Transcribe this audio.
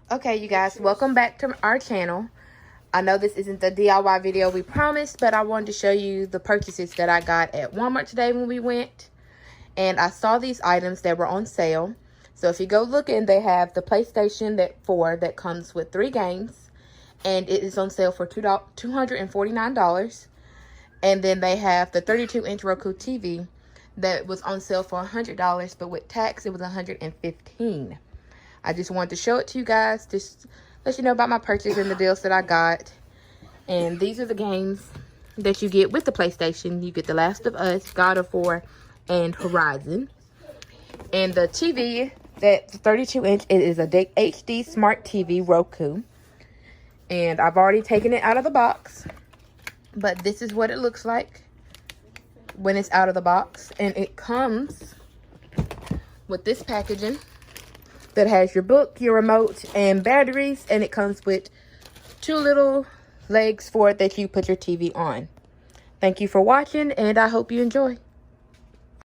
Okay, you guys, welcome back to our channel. I know this isn't the DIY video we promised, but I wanted to show you the purchases that I got at Walmart today when we went. And I saw these items that were on sale. So if you go looking, they have the PlayStation 4 that comes with 3 games. And it is on sale for $249. And then they have the 32-inch Roku TV that was on sale for $100, but with tax, it was $115. I just wanted to show it to you guys, just let you know about my purchase and the deals that I got. And these are the games that you get with the PlayStation. You get The Last of Us, God of War, and Horizon. And the TV, that 32-inch, it is a HD Smart TV Roku. And I've already taken it out of the box. But this is what it looks like when it's out of the box. And it comes with this packaging that has your book, your remote, and batteries. And it comes with 2 little legs for it that you put your TV on. Thank you for watching, and I hope you enjoy.